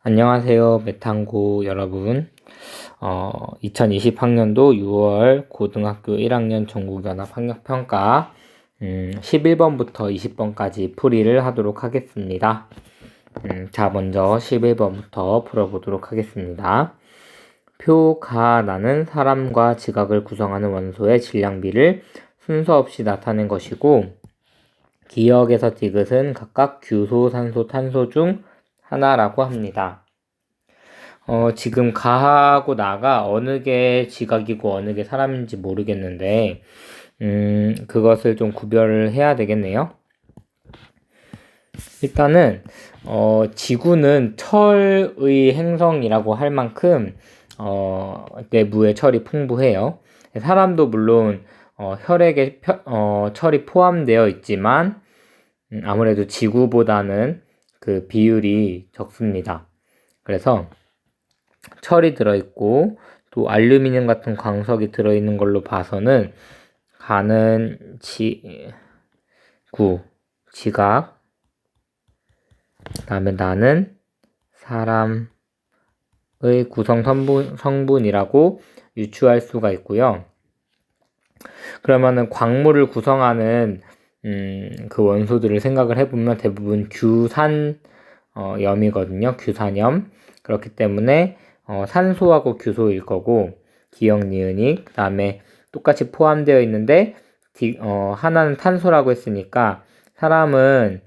안녕하세요, 메탄고 여러분. 2020학년도 6월 고등학교 1학년 전국연합 학력평가 11번부터 20번까지 풀이를 하도록 하겠습니다. 자, 먼저 11번부터 풀어보도록 하겠습니다. 표가라는 사람과 지각을 구성하는 원소의 질량비를 순서 없이 나타낸 것이고, 기역에서 디귿은 각각 규소, 산소, 탄소 중 하나라고 합니다. 지금 가하고 나가 어느 게 지각이고 어느 게 사람인지 모르겠는데, 그것을 좀 구별을 해야 되겠네요. 일단은, 지구는 철의 행성이라고 할 만큼, 내부에 철이 풍부해요. 사람도 물론, 혈액에 철이 포함되어 있지만, 아무래도 지구보다는 그 비율이 적습니다. 그래서 철이 들어있고 또 알루미늄 같은 광석이 들어있는 걸로 봐서는 가는 지구, 지각, 그 다음에 나는 사람의 구성 성분이라고 유추할 수가 있고요. 그러면은 광물을 구성하는 그 원소들을 생각을 해보면 대부분 규산염이거든요. 규산염. 그렇기 때문에 산소하고 규소일 거고, 기역, 니은이 그 다음에 똑같이 포함되어 있는데 하나는 탄소라고 했으니까 사람은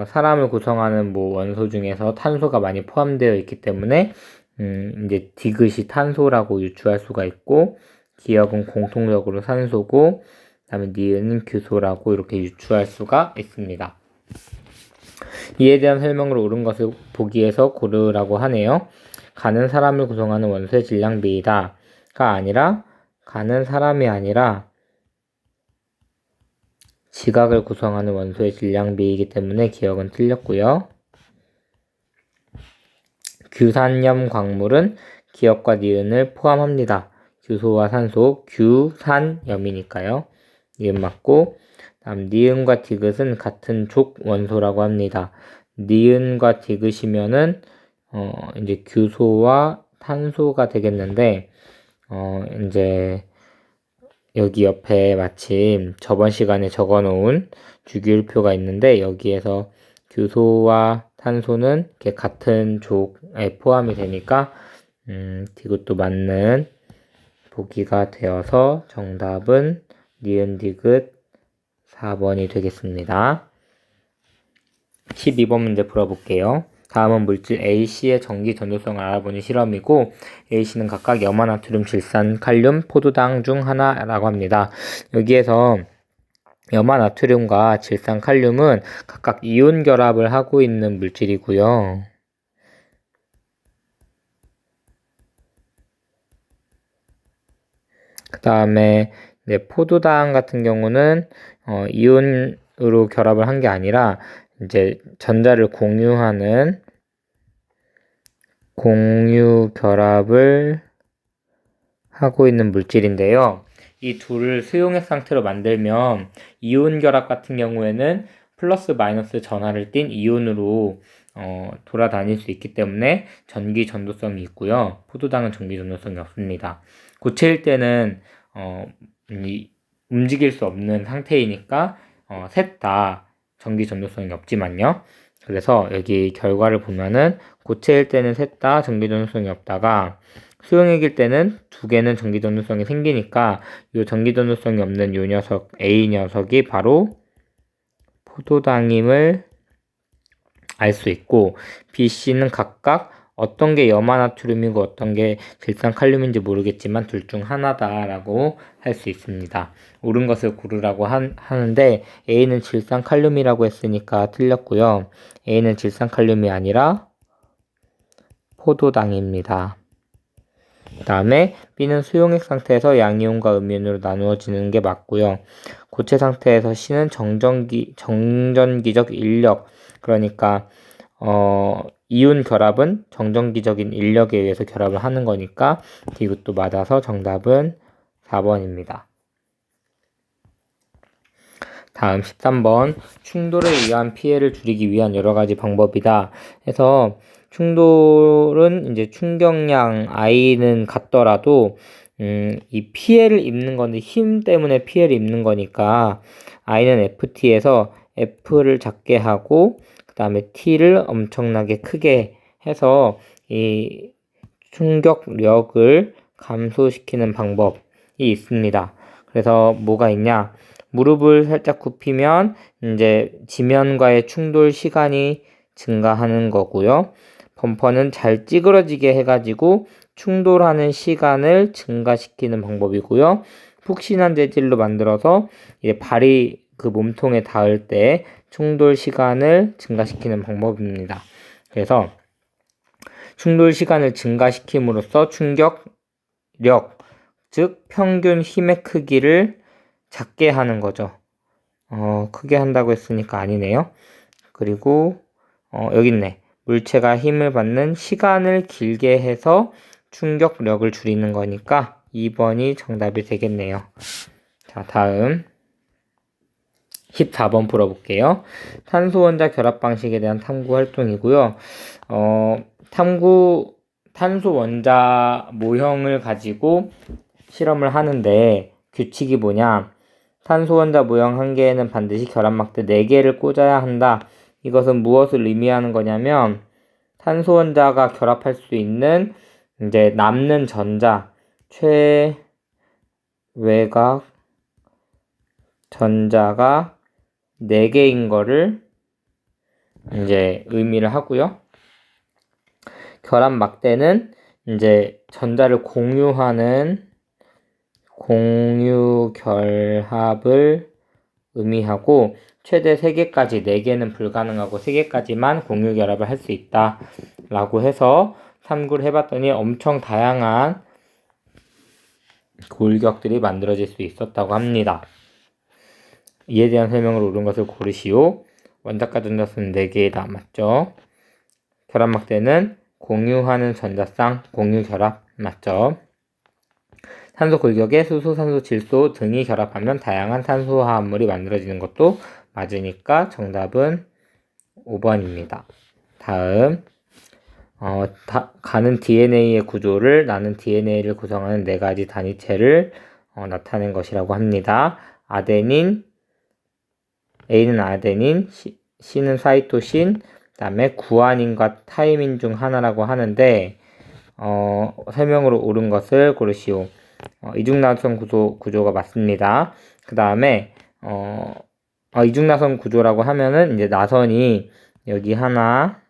사람을 구성하는 뭐 원소 중에서 탄소가 많이 포함되어 있기 때문에 이제 디귿이 탄소라고 유추할 수가 있고, 기역은 공통적으로 산소고, 그 다음에 니은은 규소라고 이렇게 유추할 수가 있습니다. 이에 대한 설명을 옳은 것을 보기에서 고르라고 하네요. 가는 사람을 구성하는 원소의 질량비이다가 아니라 가는 사람이 아니라 지각을 구성하는 원소의 질량비이기 때문에 기역은 틀렸고요. 규산염 광물은 기역과 니은을 포함합니다. 규소와 산소, 규산염이니까요. 니은 맞고, 다음 니은과 디귿은 같은 족 원소라고 합니다. 니은과 디귿이면은 이제 규소와 탄소가 되겠는데, 이제 여기 옆에 마침 저번 시간에 적어 놓은 주기율표가 있는데, 여기에서 규소와 탄소는 이렇게 같은 족에 포함이 되니까 디귿도 맞는 보기가 되어서 정답은 니은 디귿 4번이 되겠습니다. 12번 문제 풀어볼게요. 다음은 물질 A씨의 전기 전도성을 알아보는 실험이고, A씨는 각각 염화, 나트륨, 질산, 칼륨, 포도당 중 하나라고 합니다. 여기에서 염화, 나트륨과 질산, 칼륨은 각각 이온 결합을 하고 있는 물질이고요. 그 다음에 포도당 같은 경우는 이온으로 결합을 한 게 아니라 이제 전자를 공유하는 공유 결합을 하고 있는 물질인데요. 이 둘을 수용액 상태로 만들면 이온 결합 같은 경우에는 플러스 마이너스 전하를 띤 이온으로 돌아다닐 수 있기 때문에 전기 전도성이 있고요. 포도당은 전기 전도성이 없습니다. 고체일 때는 움직일 수 없는 상태이니까 셋 다 전기 전도성이 없지만요. 그래서 여기 결과를 보면은 고체일 때는 셋 다 전기 전도성이 없다가 수용액일 때는 두 개는 전기 전도성이 생기니까 이 전기 전도성이 없는 요 녀석 A 녀석이 바로 포도당임을 알 수 있고, B, C는 각각 어떤 게 염화 나트륨이고 어떤 게 질산 칼륨인지 모르겠지만 둘 중 하나다라고 할 수 있습니다. 옳은 것을 고르라고 하는데 A는 질산 칼륨이라고 했으니까 틀렸고요. A는 질산 칼륨이 아니라 포도당입니다. 그 다음에 B는 수용액 상태에서 양이온과 음이온으로 나누어지는 게 맞고요. 고체 상태에서 C는 정전기적 인력, 그러니까 이온 결합은 정전기적인 인력에 의해서 결합을 하는 거니까 디귿도 맞아서 정답은 4번입니다. 다음 13번 충돌에 의한 피해를 줄이기 위한 여러 가지 방법이다 해서 충돌은 이제 충격량 I는 같더라도 이 피해를 입는 건데 힘 때문에 피해를 입는 거니까 I는 FT에서 F를 작게 하고 그 다음에 T를 엄청나게 크게 해서 이 충격력을 감소시키는 방법이 있습니다. 그래서 뭐가 있냐? 무릎을 살짝 굽히면 이제 지면과의 충돌 시간이 증가하는 거고요. 범퍼는 잘 찌그러지게 해가지고 충돌하는 시간을 증가시키는 방법이고요. 푹신한 재질로 만들어서 이제 발이 그 몸통에 닿을 때 충돌 시간을 증가시키는 방법입니다. 그래서 충돌 시간을 증가시킴으로써 충격력, 즉 평균 힘의 크기를 작게 하는 거죠. 크게 한다고 했으니까 아니네요. 그리고 여기 있네. 물체가 힘을 받는 시간을 길게 해서 충격력을 줄이는 거니까 2번이 정답이 되겠네요. 자, 다음 14번 풀어볼게요. 탄소 원자 결합 방식에 대한 탐구 활동이고요. 탄소 원자 모형을 가지고 실험을 하는데 규칙이 뭐냐? 탄소 원자 모형 한 개에는 반드시 결합막대 4개를 꽂아야 한다. 이것은 무엇을 의미하는 거냐면 탄소 원자가 결합할 수 있는 이제 남는 전자, 최외곽 전자가 4개인 거를 이제 의미를 하고요. 결합 막대는 이제 전자를 공유하는 공유 결합을 의미하고 최대 3개까지 4개는 불가능하고 3개까지만 공유 결합을 할 수 있다 라고 해서 탐구를 해봤더니 엄청 다양한 골격들이 만들어질 수 있었다고 합니다. 이에 대한 설명을 옳은 것을 고르시오. 원자과 전자수는 4개이다. 맞죠? 결합막대는 공유하는 전자쌍 공유 결합 맞죠? 산소 골격에 수소, 산소, 질소 등이 결합하면 다양한 탄소 화합물이 만들어지는 것도 맞으니까 정답은 5번입니다. 다음 가는 DNA의 구조를 나는 DNA를 구성하는 4가지 단위체를 나타낸 것이라고 합니다. 아데닌, A는 아데닌, C는 사이토신, 그 다음에 구아닌과 타이민 중 하나라고 하는데 설명으로 옳은 것을 고르시오. 이중나선 구조가 맞습니다. 그 다음에 이중나선 구조라고 하면은 이제 나선이 여기 하나,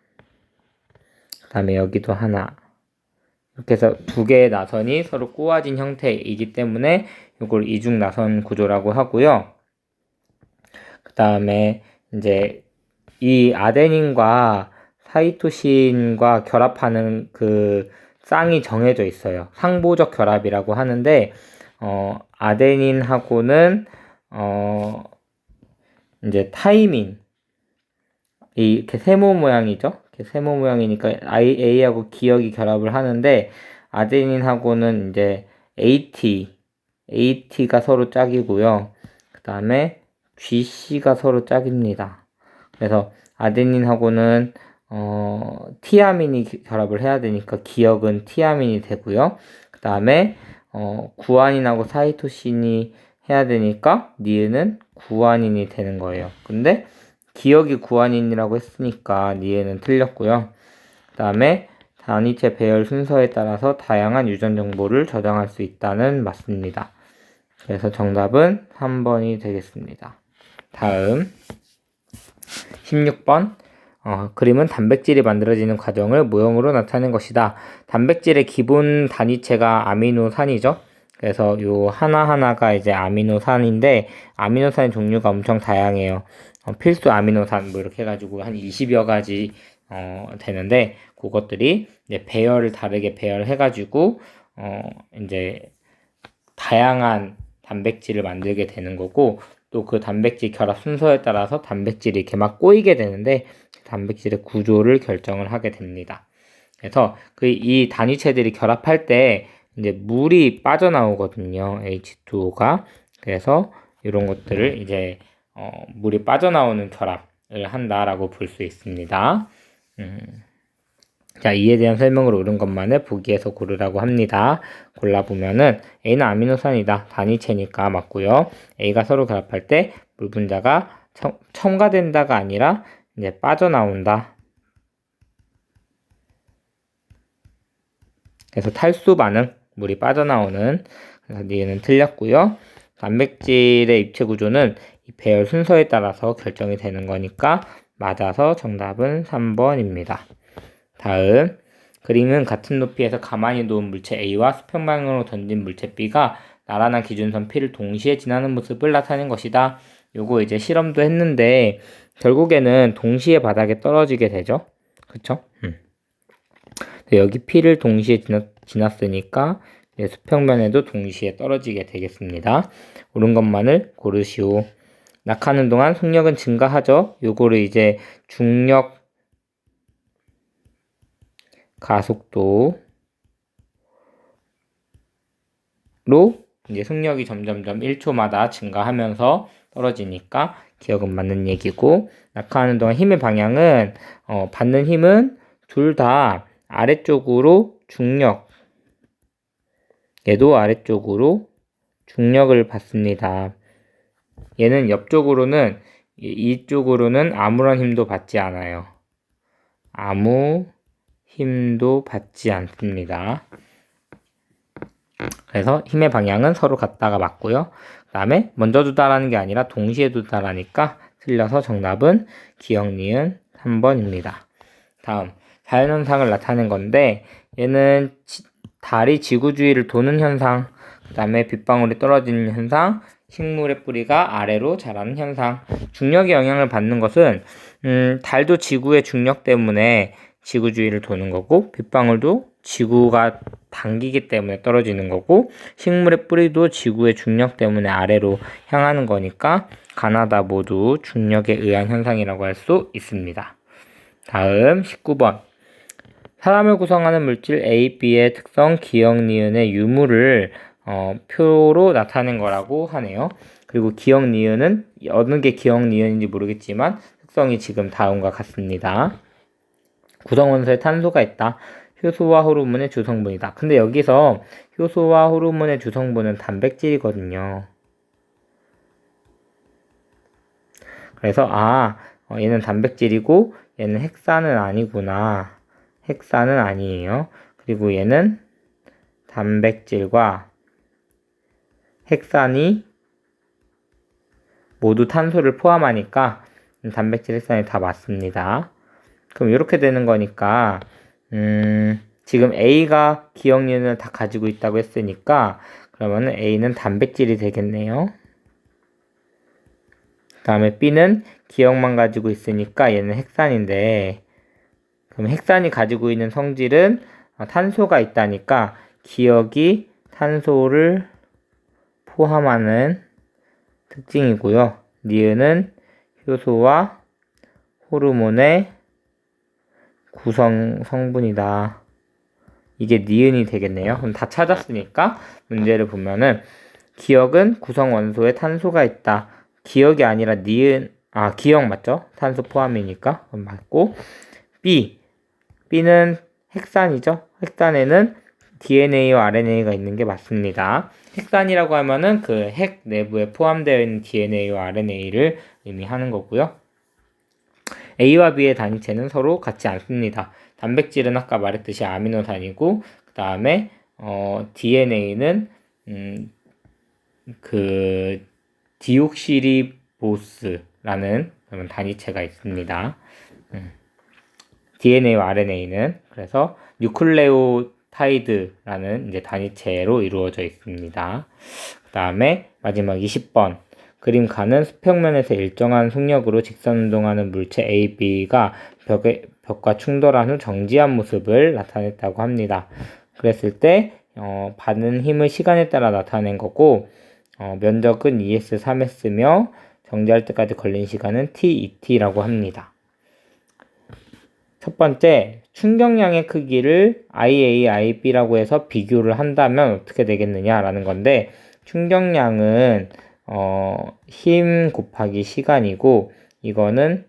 그 다음에 여기도 하나 이렇게 해서 2개의 나선이 서로 꼬아진 형태이기 때문에 이걸 이중나선 구조라고 하고요. 그 다음에 이제 이 아데닌과 사이토신과 결합하는 그 쌍이 정해져 있어요. 상보적 결합이라고 하는데 아데닌하고는 이제 타이민 이렇게 세모 모양이죠. 이렇게 세모 모양이니까 A하고 기역이 결합을 하는데 아데닌하고는 이제 AT가 서로 짝이고요. 그 다음에 GC가 서로 짝입니다. 그래서 아데닌하고는 티아민이 결합을 해야 되니까 기역은 티아민이 되고요. 그 다음에 구아닌하고 사이토신이 해야 되니까 니은은 구아닌이 되는 거예요. 근데 기역이 구아닌이라고 했으니까 니은은 틀렸고요. 그 다음에 단위체 배열 순서에 따라서 다양한 유전 정보를 저장할 수 있다는 맞습니다. 그래서 정답은 3번이 되겠습니다. 다음 16번 그림은 단백질이 만들어지는 과정을 모형으로 나타낸 것이다. 단백질의 기본 단위체가 아미노산이죠. 그래서 요 하나하나가 이제 아미노산인데 아미노산의 종류가 엄청 다양해요. 필수 아미노산 뭐 이렇게 해가지고 한 20여 가지 되는데 그것들이 이제 배열을 다르게 배열해가지고 이제 다양한 단백질을 만들게 되는 거고 또 그 단백질 결합 순서에 따라서 단백질이 이렇게 막 꼬이게 되는데 단백질의 구조를 결정을 하게 됩니다. 그래서 이 단위체들이 결합할 때 이제 물이 빠져나오거든요. H2O가. 그래서 이런 것들을 이제 물이 빠져나오는 결합을 한다라고 볼 수 있습니다. 자, 이에 대한 설명을 옳은 것만을 보기에서 고르라고 합니다. 골라보면은 A는 아미노산이다. 단위체니까 맞고요. A가 서로 결합할 때 물 분자가 첨가된다가 아니라 이제 빠져나온다. 그래서 탈수 반응, 물이 빠져나오는. 그래서 니은 틀렸고요. 단백질의 입체 구조는 이 배열 순서에 따라서 결정이 되는 거니까 맞아서 정답은 3번입니다. 다음 그림은 같은 높이에서 가만히 놓은 물체 A와 수평 방향으로 던진 물체 B가 나란한 기준선 P를 동시에 지나는 모습을 나타낸 것이다. 요거 이제 실험도 했는데 결국에는 동시에 바닥에 떨어지게 되죠. 그쵸? 여기 P를 동시에 지났으니까 수평면에도 동시에 떨어지게 되겠습니다. 옳은 것만을 고르시오. 낙하는 동안 속력은 증가하죠. 요거를 이제 중력 가속도로 이제 속력이 점점점 1초마다 증가하면서 떨어지니까 기억은 맞는 얘기고, 낙하하는 동안 힘의 방향은 받는 힘은 둘 다 아래쪽으로 중력, 얘도 아래쪽으로 중력을 받습니다. 얘는 옆쪽으로는, 이쪽으로는 아무런 힘도 받지 않아요. 아무 힘도 받지 않습니다. 그래서 힘의 방향은 서로 같다가 맞고요. 그 다음에 먼저 두다라는 게 아니라 동시에 두다라니까 틀려서 정답은 기억, 니은 3번입니다. 다음 자연현상을 나타낸 건데, 얘는 달이 지구 주위를 도는 현상, 그 다음에 빗방울이 떨어지는 현상, 식물의 뿌리가 아래로 자라는 현상. 중력의 영향을 받는 것은 달도 지구의 중력 때문에 지구 주위를 도는 거고, 빗방울도 지구가 당기기 때문에 떨어지는 거고, 식물의 뿌리도 지구의 중력 때문에 아래로 향하는 거니까 가나다 모두 중력에 의한 현상이라고 할 수 있습니다. 다음 19번. 사람을 구성하는 물질 A, B의 특성, 기억, 니은의 유무를 표로 나타낸 거라고 하네요. 그리고 기억, 니은은 어느 게 기억, 니은인지 모르겠지만 특성이 지금 다음과 같습니다. 구성원소에 탄소가 있다. 효소와 호르몬의 주성분이다. 근데 여기서 효소와 호르몬의 주성분은 단백질이거든요. 그래서 얘는 단백질이고 얘는 핵산은 아니구나. 핵산은 아니에요. 그리고 얘는 단백질과 핵산이 모두 탄소를 포함하니까 단백질, 핵산이 다 맞습니다. 그럼 이렇게 되는 거니까 지금 A가 기억, 니은을 다 가지고 있다고 했으니까 그러면 A는 단백질이 되겠네요. 그 다음에 B는 기억만 가지고 있으니까 얘는 핵산인데, 그럼 핵산이 가지고 있는 성질은 탄소가 있다니까 기억이 탄소를 포함하는 특징이고요. 니은은 효소와 호르몬의 구성 성분이다. 이게 니은이 되겠네요. 그럼 다 찾았으니까 문제를 보면은 기억은 구성 원소에 탄소가 있다. 기억이 아니라 니은, 기억 맞죠? 탄소 포함이니까. 그럼 맞고, B는 핵산이죠? 핵산에는 DNA와 RNA가 있는 게 맞습니다. 핵산이라고 하면은 그 핵 내부에 포함되어 있는 DNA와 RNA를 의미하는 거고요. A와 B의 단위체는 서로 같지 않습니다. 단백질은 아까 말했듯이 아미노산이고, 그 다음에 DNA는 그 디옥시리보스라는 그런 단위체가 있습니다. DNA와 RNA는 그래서 뉴클레오타이드라는 이제 단위체로 이루어져 있습니다. 그 다음에 마지막 20번. 그림 가는 수평면에서 일정한 속력으로 직선 운동하는 물체 A, B가 벽과 충돌한 후 정지한 모습을 나타냈다고 합니다. 그랬을 때 받는 힘을 시간에 따라 나타낸 거고, 면적은 2s3s며 정지할 때까지 걸린 시간은 t2t라고 합니다. 첫 번째, 충격량의 크기를 IA, IB라고 해서 비교를 한다면 어떻게 되겠느냐라는 건데, 충격량은 힘 곱하기 시간이고, 이거는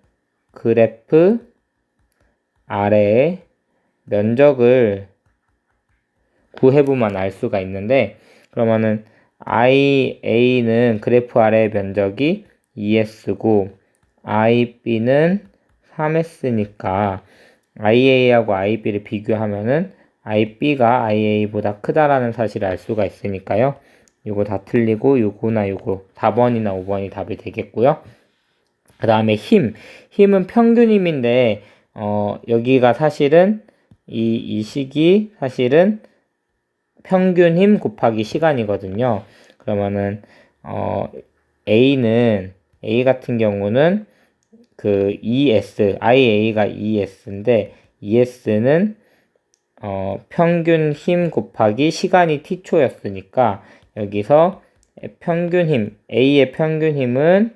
그래프 아래에 면적을 구해보면 알 수가 있는데, 그러면은 IA는 그래프 아래의 면적이 2S고 IB는 3S니까 IA하고 IB를 비교하면은 IB가 IA보다 크다라는 사실을 알 수가 있으니까요. 이거 다 틀리고 요거나 요거 4번이나 5번이 답이 되겠고요. 그 다음에 힘은 평균 힘인데 여기가 사실은 이 식이 사실은 평균 힘 곱하기 시간이거든요. 그러면은 A 같은 경우는 그 ES, IA가 ES인데 ES는 평균 힘 곱하기 시간이 t초였으니까 여기서 평균 힘, A의 평균 힘은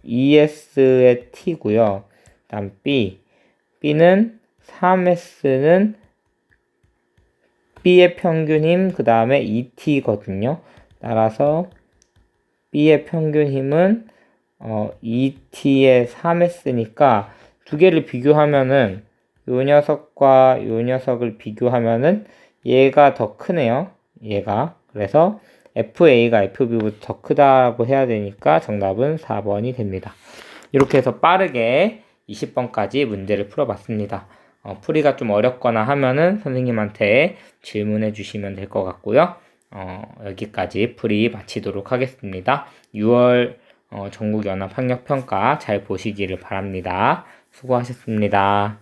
ES의 t고요. 다음 B는 3S는 B의 평균 힘, 그 다음에 ET거든요. 따라서 B의 평균 힘은 ET의 3S니까 두 개를 비교하면은 요 녀석과 요 녀석을 비교하면은 얘가 더 크네요. 얘가. 그래서 FA가 FB보다 더 크다고 해야 되니까 정답은 4번이 됩니다. 이렇게 해서 빠르게 20번까지 문제를 풀어봤습니다. 풀이가 좀 어렵거나 하면은 선생님한테 질문해 주시면 될 것 같고요. 여기까지 풀이 마치도록 하겠습니다. 6월 전국연합학력평가 잘 보시기를 바랍니다. 수고하셨습니다.